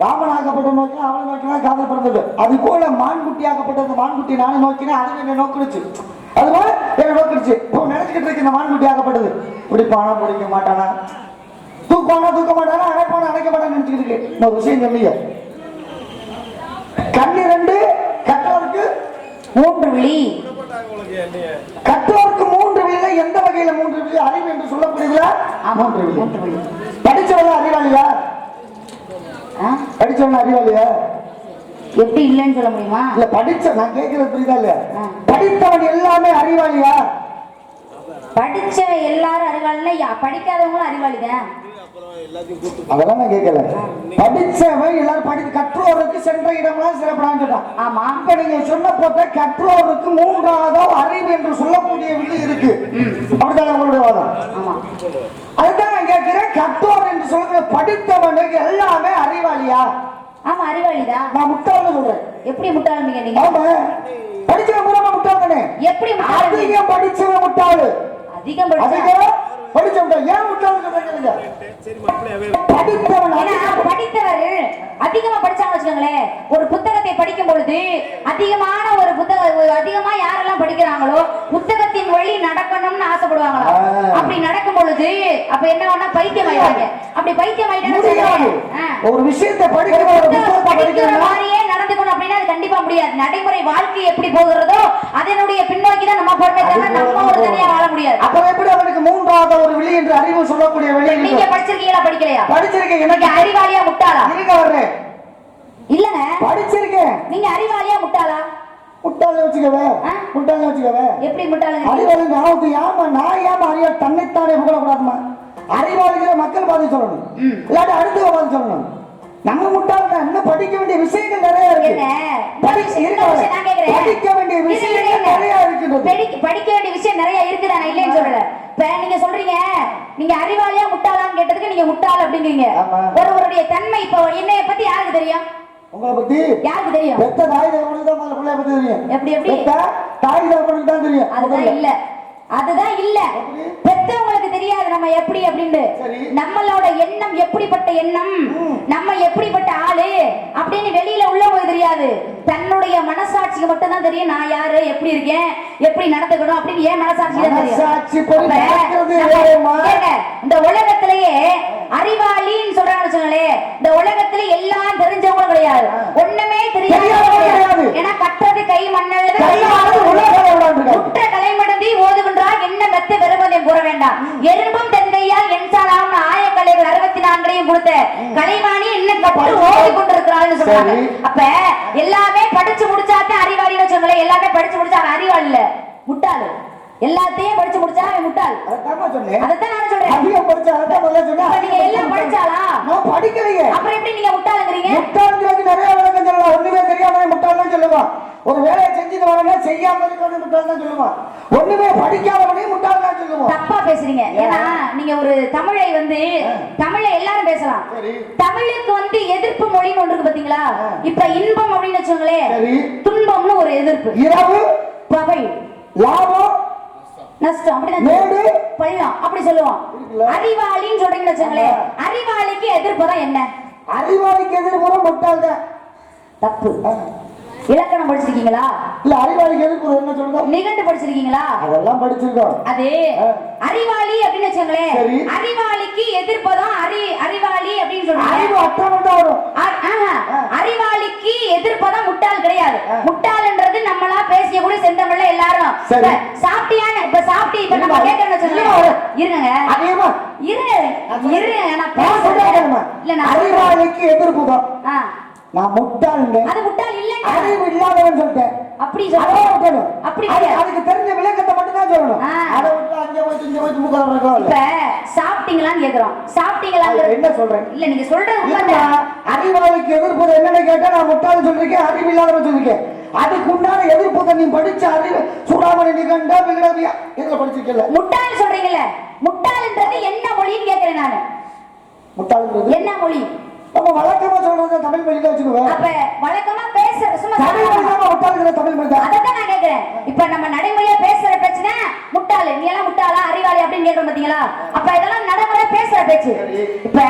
ராமனாகப்பட்ட நோக்கினா அவளை நோக்கினா காதல் பிறந்தது. அது போல மான்குட்டியாகப்பட்ட மான்குட்டி நானும் நோக்கினா அது என்ன நோக்கிடுச்சு, அது போல என்ன நோக்கிடுச்சு. இப்போ நினைச்சுக்கிட்டு இருக்கு இந்த மான்குட்டி ஆகப்பட்டது. பிடிப்பானா பிடிக்க மாட்டானா, தூக்குவானா தூக்க மாட்டானா, அணைப்பானா அணைக்க மாட்டான்னு நினைச்சுக்கிட்டு இருக்கு. ஒரு விஷயம் சொல்லிய கண்ணு ரெண்டு, கற்றோருக்கு 3 விழி. கற்றோருக்கு 3 விழில எந்த வகையில 3 விழி? அறிவு என்று சொல்லப்படுகிறா 3 விழி. படிச்சவங்க அறிவாளியா? படிச்சவங்க அறிவாளியா? எப்படி இல்லைன்னு சொல்ல முடியுமா? இல்ல படிச்ச, நான் கேட்கிறது புரியுதா இல்ல? படித்தவன் எல்லாமே அறிவாளியா? படிச்சவன் எல்லாரும் அறிவாளினா படிக்காதவங்களும் அறிவாளிதான். அதெல்லாம் நான் கேட்கல. படிச்சவன் எல்லாரும் படித்து கற்றோருக்கு சென்ற இடம்லாம் சிறப்பான சொல்றான். ஆமா, இப்ப நீங்க சொன்ன போட்ட கற்றோருக்கு 3வது அறிவு என்று சொல்லக்கூடிய விதி இருக்கு. அப்படிதான் உங்களுடைய வாதம். ஆமா, அதுதான் நான் கேட்கிறேன். கற்றோர் என்று சொல்ற படித்தவனுக்கு எல்லாமே அறிவாளியா? ஆமா அறிவாளிதான். நான் முட்டாள்னு சொல்றேன். எப்படி முட்டாள்னு கேட்டீங்க? ஆமா, படிச்சவன் பூரா முட்டாள் தானே. எப்படி முட்டாள்? அதிகம் படிச்சவன் முட்டாள். அதிகம் படிச்சவன் ஏன் முட்டாள்னு சொல்றீங்க? படித்தவர் அதிகமா படிச்சாங்க வச்சுக்கோங்களேன். ஒரு புத்தகத்தை படிக்கும் பொழுது அதிகமான ஒரு அதிகமா யாரெல்லாம் படிக்கிறாங்களோ புத்தகத்தின் வழி நடக்கணும்னு ஆசைப்படுவாங்களா? அப்படி நடக்கும் பொழுது அப்ப என்ன பைத்தியம் ஆயிடுவாங்க. அப்படி பைத்தியம் ஆயிட்டா ஒரு விஷயத்தை படிக்கிற மாதிரியே நடந்துக்கணும் அப்படின்னா அது கண்டிப்பா முடியாது. நடைமுறை வாழ்க்கை எப்படி போகிறதோ அதனுடைய பின்னோக்கி தான் நம்ம போறமே தவிர நம்ம ஒரு தனியா வாழ முடியாது. அப்ப எப்படி அவனுக்கு 3வது ஒரு விழி என்று அறிவு சொல்லக்கூடிய விழி? நீங்க படிச்சிருக்கீங்களா படிக்கலையா? படிச்சிருக்கேன். எனக்கு அறிவாளியா முட்டாளா? இருங்க வர்றேன். இல்லங்க படிச்சிருக்கேன். நீங்க அறிவாளியா முட்டாளா? முட்டாள வச்சுக்கவே. முட்டாள வச்சுக்கவே. எப்படி முட்டாள? அறிவாளி நாவுக்கு ஏமா நான் ஏமா அறிவா தன்னைத்தானே புகழக்கூடாதுமா? அறிவாளிங்கிற மக்கள் பார்த்து சொல்லணும், இல்லாட்டி அடுத்த பார்த்து சொல்லணும். நம்ம முட்டாள் தான். இன்னும் படிக்க வேண்டிய விஷயங்கள் நிறைய இருக்கு. படிக்க வேண்டிய விஷயங்கள் நிறைய இருக்கு. படிக்க வேண்டிய விஷயம் நிறைய இருக்குது. நான் இல்லைன்னு சொல்லல. இப்ப நீங்க சொல்றீங்க நீங்க அறிவாளியா முட்டாளான்னு கேட்டதுக்கு நீங்க முட்டாள் அப்படிங்கிறீங்க. ஒருவருடைய தன்மை இப்ப என்னைய பத்தி யாருக்கு தெரியும்? உங்களை பத்தி யாருக்கு தெரியும்? பெத்த தாய் தகவலுக்கு தான் பிள்ளைய பத்தி தெரியும். எப்படி எப்படி? தாய் தகவலுக்கு தான் தெரியும். அதுதான் இல்ல, அதுதான் இல்ல. பெத்தவங்களுக்கு தெரியாது நம்ம எப்படி அப்படின்னு. நம்மளோட எண்ணம் எப்படிப்பட்ட எண்ணம், நம்ம எப்படிப்பட்ட ஆளு அப்படின்னு வெளியில உள்ளவங்களுக்கு தெரியாது. தன்னுடைய மனசாட்சிக்கு மட்டும் தான் தெரியும். நான் யாரு, எப்படி இருக்கேன், எப்படி நடந்துக்கணும் அப்படின்னு ஏன் மனசாட்சி தான் தெரியும். இந்த உலகத்திலேயே அறிவாளின்னு சொல்றாங்க. இந்த உலகத்துல எல்லாம் தெரிஞ்சவங்களும் கிடையாது, ஒண்ணுமே தெரியாது. ஏன்னா கற்றது கை மண்ணல்லது குற்ற கலைமடந்தி ஓதுகின்றார் என்ன மெத்த வெறுமதியம் கூற வேண்டாம். எறும்பும் தந்தையால் என்சாலாம் ஆயக்கலைகள் 64 கொடுத்த கலைவாணி இன்னும் கற்று ஓடி கொண்டிருக்கிறாள்னு சொல்றாங்க. அப்ப எல்லாமே படிச்சு முடிச்சாதான் அறிவாளின்னு வச்சுங்களேன். எல்லாமே படிச்சு முடிச்சா அவன் அறிவாளி இல்ல, முட்டாளு. எல்லாத்தையும் படிச்சு முடிச்சா அவன் முட்டாள். அதைத்தான் நான் சொல்றேன். நீங்க எல்லாம் படிச்சாலா? படிக்கலையே, அப்புறம் எப்படி நீங்க முட்டாளுங்கிறீங்க? முட்டாளுங்கிறது நிறைய விளக்கம் சொல்லலாம். ஒண்ணுமே தெரியாம முட்டாள் தான் சொல்லுவான். ஒரு வேலையை செஞ்சுட்டு வரங்க செய்யாம இருக்கணும் முட்டாள் தான் சொல்லுவான். ஒண்ணுமே படிக்காதவனே முட்டாள் தான் சொல்லுவான். தப்பா பேசுறீங்க. ஏன்னா நீங்க ஒரு தமிழை தமிழை எல்லாரும் பேசலாம். தமிழுக்கு எதிர்ப்பு மொழின்னு ஒன்று இருக்கு பாத்தீங்களா? இப்ப இன்பம் அப்படின்னு வச்சுங்களேன், துன்பம்னு ஒரு எதிர்ப்பு. இரவு பகை, லாபம் நஷ்டம், அப்படிதான் பள்ளம் அப்படி சொல்லுவோம். அறிவாளின்னு சொல்றீங்கன்னு வச்சுங்களேன், அறிவாளிக்கு எதிர்ப்பு தான் என்ன? அறிவாளிக்கு எதிர்ப்பு முட்டாள் தான். தப்பு. இலக்கணம் படிச்சிருக்கீங்களா? இல்ல, அறிவாளிக்கு எதிர்ப்பு என்ன சொல்லுங்க? நிகண்டு படிச்சிருக்கீங்களா? அதெல்லாம் படிச்சிருக்கோம். அது அறிவாளி அப்படின்னு வச்சுங்களேன், அறிவாளிக்கு எதிர்ப்பு தான் அறிவாளி அப்படின்னு சொல்றாங்க. அறிவு அற்றவன் தான் வரும். அறிவாளிக்கு எதிர்ப்பு தான் முட்டாள் கிடையாது. முட்டாள்ன்றது நம்மளா பேசிய கூட செந்தமிழ்ல எல்லாரும் சாப்பிட்டியான்னு இப்ப சாப்பிட்டு இப்ப நம்ம கேட்கறோம்னு வச்சுங்களேன். இருங்க அதேமா இருங்க நான் பேசுறேன். இல்ல நான் அறிவாளிக்கு எதிர்ப்பு தான். நான் முட்டாள், அது முட்டாள் இல்ல, அறிவு இல்லாதவன் சொல்லிட்டேன். அப்படி சொல்லணும். அப்படி அதுக்கு தெரிஞ்ச விளக்கத்தை மட்டும் தான் சொல்லணும். அதை விட்டு அங்க போய் இங்க போய் முக்க வரணும். இப்ப சாப்பிட்டீங்களான்னு கேக்குறோம். சாப்பிட்டீங்களா என்ன சொல்றேன்? இல்ல நீங்க சொல்றது அறிவாளிக்கு எதிர்ப்பு என்னன்னு கேட்டா நான் முட்டாள் சொல்லிருக்கேன், அறிவு இல்லாதவன் சொல்லிருக்கேன். அதுக்கு உண்டான எதிர்ப்பு நீ படிச்ச அறிவு சூடாமணி நிகண்டா விகடவியா எதுல படிச்சிருக்கல? முட்டாள் சொல்றீங்கல்ல, முட்டாள்ன்றது என்ன மொழின்னு கேக்குறேன் நானு. முட்டாள்ன்றது என்ன மொழி? நம்ம வழக்கமா சொல்றது தமிழ் மொழியில வச்சுக்குவேன். அப்ப வழக்கமா பேசுற சும்மா தமிழ் மொழி தான் முட்டாள்ங்கிற தமிழ் மொழி தான். அதான் நான் கேக்குறேன். இப்ப நம்ம நடைமுறையா பேசுற பேச்சுனா முட்டாள், நீ எல்லாம் முட்டாளா அறிவாளி அப்படின்னு கேக்குறோம் பாத்தீங்களா? அப்ப இதெல்லாம் நடைமுறையா பேசுற பேச்சு. இப்ப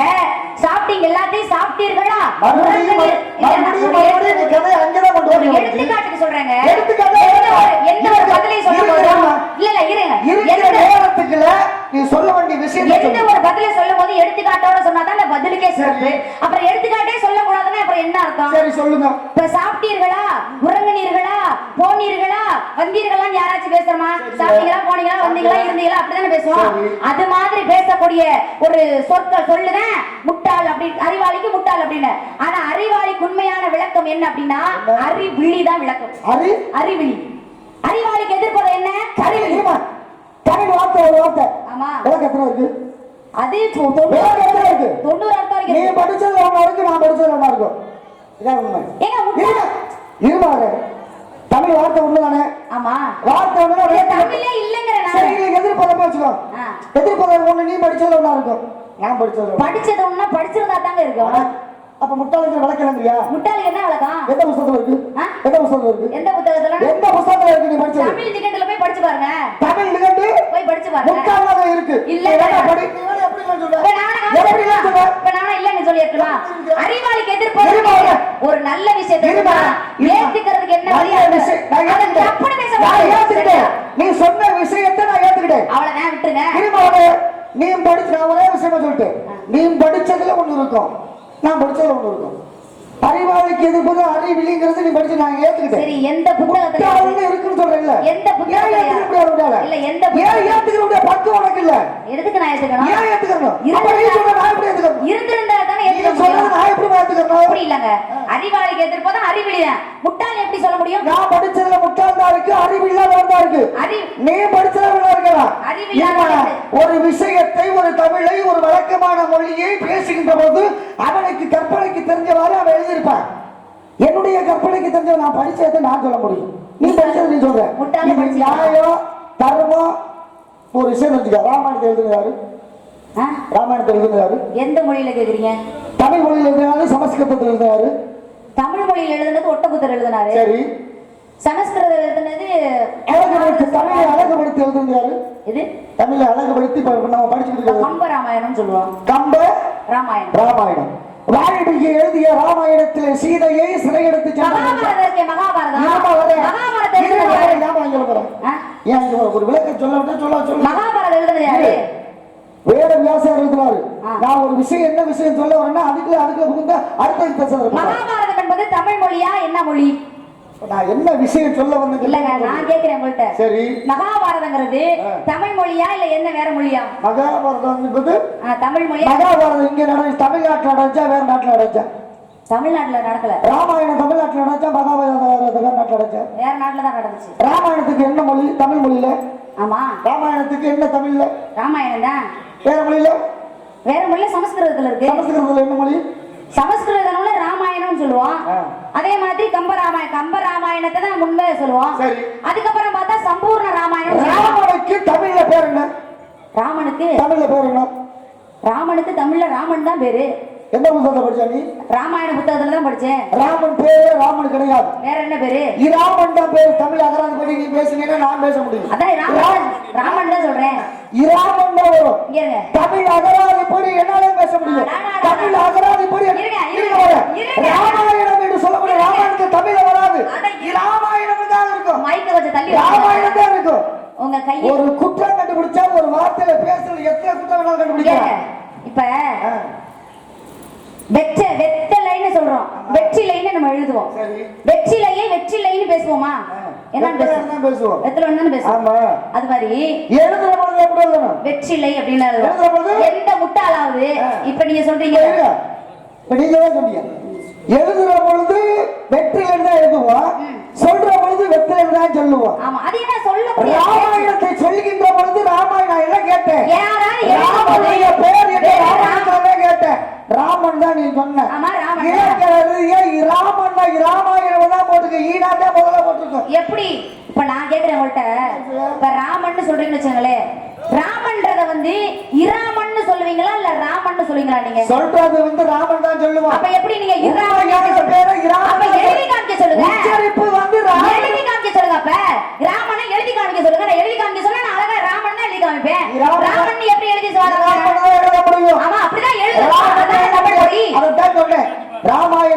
சாப்பிட்டீங்க, எல்லாத்தையும் சாப்பிட்டீர்களா? மறுபடியும் நீ கதை அங்கதான் கொண்டு ஒரு வரணும். எடுத்துக்காட்டுக்கு சொல்றேங்க. எடுத்துக்காட்டு எந்த ஒரு பதிலை சொல்லும் போது இல்ல இருங்க, இருக்கிற நேரத்துக்குள்ள நீ சொல்ல வேண்டிய விஷயம் எந்த ஒரு பதிலை சொல்லும் போது எடுத்துக்காட்டோட சொன்னாதான் அந்த பதிலுக்கே சிறப்பு. அப்புறம் எடுத்துக்காட்டே சொல்லக்கூடாதுன்னா அப்புறம் என்ன அர்த்தம்? சரி சொல்லுங்க. இப்ப சாப்பிட்டீர்களா, உறங்குனீர்களா, போனீர்களா, வந்தீர்களா யாராச்சும் பேசுறோமா? சாப்பிட்டீங்களா, போனீங்களா, வந்தீங்களா, இருந்தீங்களா அப்படிதானே பேசுவோம். அது மாதிரி பேசக்கூடிய ஒரு சொற்கள் சொல்லுதான் முட்டாள் அப்படி, அறிவாளிக்கு முட்டாள் அப்படின்னு. ஆனா அறிவாளிக்கு உண்மையான விளக்கம் என்ன அப்படின்னா அறிவிழி தான் விளக்கம். அறிவிழி. அறிவாளிக்கு எதிர்ப்பது என்ன? அறிவிழி. தமிழ் வார்த்தை ஒரு வார்த்தை. ஆமா. எத்தனை இருக்கு? அது 90 அர்த்தம் இருக்கு. நீ படிச்சது ஒண்ணா இருக்கு, நான் படிச்சது ஒண்ணா இருக்கும். இதான் உண்மை. இருமாறு தமிழ் வார்த்தை ஒண்ணுதானே? ஆமா. வார்த்தை ஒண்ணு தமிழே இல்லங்கற நான். சரி, நீ எதிர்ப்பதமா வச்சுக்கோ. எதிர்ப்பதம் ஒண்ணு, நீ படிச்சது ஒண்ணா இருக்கும், நான் படிச்சது ஒண்ணா. படிச்சிருந்தா தாங்க இருக்கும். அப்ப முட்டாளுக்கு விளக்கலங்கறியா? முட்டாளுக்கு என்ன விளக்கம்? எந்த புத்தகத்துல இருக்கு? எந்த புத்தகத்துல இருக்கு? எந்த புத்தகத்துல? எந்த புத்தகத்துல இருக்கு நீ படிச்சது? தமிழ் நிகண்டுல போய் படிச்சு பாருங்க. தமிழ் நிகண்டு போய் படிச்சு பாருங்க. முட்டாளாக இருக்கு. இல்ல படி. நீ எப்படி சொல்ற? எப்படி சொல்ற? நானா இல்லன்னு சொல்லிருக்கலாம். அறிவாளிக்கு எதிர்ப்பு ஒரு நல்ல விஷயத்தை ஏத்துக்கிறதுக்கு என்ன வழி? நான் தப்புன்னு பேச நீ சொன்ன விஷயத்தை நான் ஏத்துக்கிட்டேன். அவ்வளவுதான், விட்டுருங்க. நீ படிச்ச, நான் ஒரே விஷயமா சொல்லிட்டேன். நீ படிச்சதுல ஒண்ணு இருக்கும், நான் படிச்சதுல ஒண்ணு இருக்கும். அறிவாளிக்கு எதிர்ப்பு அறிவிலிங்கிறது நீ படிச்சு நான் ஏத்துக்கிட்டேன். சரி, எந்த புத்தகத்துல இருக்குன்னு சொல்றேன்ல? எந்த புத்தகத்துல? இல்ல எந்த ஏன் ஏத்துக்கிற பக்கம் உனக்கு இல்ல? எதுக்கு நான் ஏத்துக்கணும்? ஏன் ஏத்துக்கணும்? அப்ப நீ சொல்ற நான் எப்படி ஏத்துக்கணும்? இருந்திருந்தா தானே ஏத்துக்கணும். சொல்றது நான் எப்படி ஏத்துக்கணும்? அப்படி இல்லங்க. அறிவாளிக்கு எதிர்ப்பு அறிவிலி தான். முட்டாள் எப்படி சொல்ல முடியும்? நான் படிச்சதுல முட்டாள் தான் இருக்கு, அறிவு இல்லாதவன் தான் இருக்கு. நீ படிச்சதுல உள்ள இருக்கலாம். அறிவு இல்லாதவன் ஒரு விஷயத்தை, ஒரு தமிழை, ஒரு வழக்கமான மொழியை பேசுகின்ற போது அவனுக்கு கற்பனைக்கு தெரிஞ்சவாறு அவன் எழுதியிருப்பான். என்னுடைய கற்பனைக்கு தெரிஞ்ச நான் படிச்சதை நான் சொல்ல முடியும். நீ படிச்சது நீ சொல்ற. நியாயம், தர்மம் ஒரு விஷயம் வச்சுக்க. ராமாயணத்தை எழுதுனாரு. ராமாயணத்தை எழுதுனாரு எந்த மொழியில கேக்குறீங்க? தமிழ் மொழியில எழுதினாரு, சமஸ்கிருதத்தில் எழுதினாரு. தமிழ் மொழியில் எழுதுனது ஒட்டப்புத்தர் எழுதினாரு. சரி. சமஸ்கிருதம் எழுதுனது அழகுபடுத்தி, தமிழை அழகுபடுத்தி எழுதினாரு. இது தமிழை அழகுபடுத்தி நம்ம படிச்சுட்டு இருக்கோம். கம்ப ராமாயணம் சொல்லுவோம். கம்ப ராமாயணம். ராமாயணம். வால்மீகி எழுதிய ராமாயணத்திலே சீதையை சிறையெடுத்து ஒரு விளக்கம் சொல்ல மகாபாரதம் எழுதுனது யாரு? வேற வியாசர் எழுதினாரு. நான் ஒரு விஷயம் என்ன விஷயம் சொல்ல வரேன்னா அதுக்குள்ள புகுந்த அடுத்த பேசுறது. மகாபாரதம் என்பது தமிழ் மொழியா என்ன மொழி? நான் என்ன விஷயம் சொல்ல வந்தேன் இல்லங்க, நான் கேக்குறேன் உங்கள்ட்ட. சரி, மகாபாரதங்கிறது தமிழ் மொழியா இல்ல என்ன வேற மொழியா? மகாபாரதம் என்பது தமிழ் மொழியா? மகாபாரதம் இங்க தமிழ்நாட்டுல நடந்துச்சா வேற நாட்டுல நடந்துச்சா? தமிழ்நாட்டுல நடக்கல. ராமாயணம் தமிழ்நாட்டுல நடந்துச்சா, மகாபாரதம் வேற நாட்டுல நடந்துச்சா? வேற நாட்டுல தான் நடந்துச்சு. ராமாயணத்துக்கு என்ன மொழி? தமிழ் மொழியில. ஆமா. ராமாயணத்துக்கு என்ன தமிழ்ல? ராமாயணம் தான். வேற மொழியில? வேற மொழியில சமஸ்கிருதத்துல இருக்கு. சமஸ்கிருதத்துல என்ன மொழி? சமஸ்கிருதம்ல ராமாயணம் சொல்லுவோம். அதே மாதிரி கம்ப ராமாயணத்தை தான் முன்பே சொல்லுவோம். அதுக்கப்புறம் பார்த்தா சம்பூர்ண ராமாயணம். ராமனுக்கு தமிழ்ல பேர் என்ன? ராமனுக்கு தமிழ்ல பேர் என்ன? ராமனுக்கு தமிழ்ல ராமன் தான் பேரு. எந்த புத்தகத்தை படிச்சா நீ? ராமாயண புத்தகத்துல தான் படிச்சேன். ராமன் பேரு ராமன் கிடையாது. வேற என்ன பேரு? இராமன் தான் பேரு. தமிழ் அகராதி படி நீ பேசுனீங்கன்னா நான் பேச முடியும். அதான் ராமன் தான் சொல்றேன். இராமன் தான் வரும். தமிழ் அகராதி படி என்னால பேச முடியும். தமிழ் அகராதி படி ராமாயணம் என்று சொல்ல முடியும். ராமாயணத்துக்கு தமிழ்ல வராது. ராமாயணம் தான் இருக்கும். மைக்க வச்சு தள்ளி ராமாயணம் தான் இருக்கும். உங்க கையை ஒரு குற்றம் கண்டுபிடிச்சா ஒரு வார்த்தையில பேசுறது எத்தனை குற்றம் வேணாலும் கண்டுபிடிக்கலாம். இப்ப வெற்றிலைன்னு சொல்றோம். வெற்றிலைன்னு நம்ம எழுதுவோம். வெற்றிலையை வெற்றிலைன்னு பேசுவோமா? என்னன்னு பேசுவோம்? வெற்றிலைன்னு பேசுவோம். ஆமா. அது மாதிரி எழுதுற பொழுது எப்படி எழுதணும்? வெற்றிலை அப்படின்னு எழுதுவோம். எந்த முட்டாளாவது இப்ப நீங்க சொல்றீங்க, இப்ப நீங்க தான் சொன்னீங்க எழுதுற பொழுது வெற்றிலை தான் எழுதுவோம், சொல்ற பொழுது வெற்றிலை தான் சொல்லுவோம். ஆமா. அது என்ன சொல்ல முடியும்? ராமாயணத்தை சொல்லுகின்ற பொழுது ராமாயணம் என்ன கேட்டேன்? யாராவது பேர் என்ன? ராமாயணத்தை கேட்டேன். ராமன் தான் நீ சொன்ன. ராமாயணம் தான் போட்டுக்க. ஈனாட்டே முதல்ல போட்டுருக்கோம். எப்படி? இப்ப நான் கேக்குறேன் உங்கள்ட்ட. இப்ப ராமன் சொல்றீங்கன்னு வச்சுங்களேன், ராமன்றத வந்து இராமன் சொல்லுவீங்களா இல்ல ராமன் சொல்லுவீங்களா? நீங்க சொல்றது வந்து ராமன் தான் சொல்லுவோம். அப்ப எப்படி நீங்க இராமன் அப்ப எழுதி காமிக்க சொல்லுங்க. உச்சரிப்பு வந்து எழுதி காமிக்க சொல்லுங்க. அப்ப ராமனை எழுதி காமிக்க சொல்லுங்க. நான் எழுதி காமிக்க சொல்ல நான் அழகா ராமன் தான் எழுதி காமிப்பேன். ராமன் எப்படி எழுதி சொல்லுங்க? ஆமா, அப்படிதான் எழுதுறோம். சொன்னேன் ராமாயணம்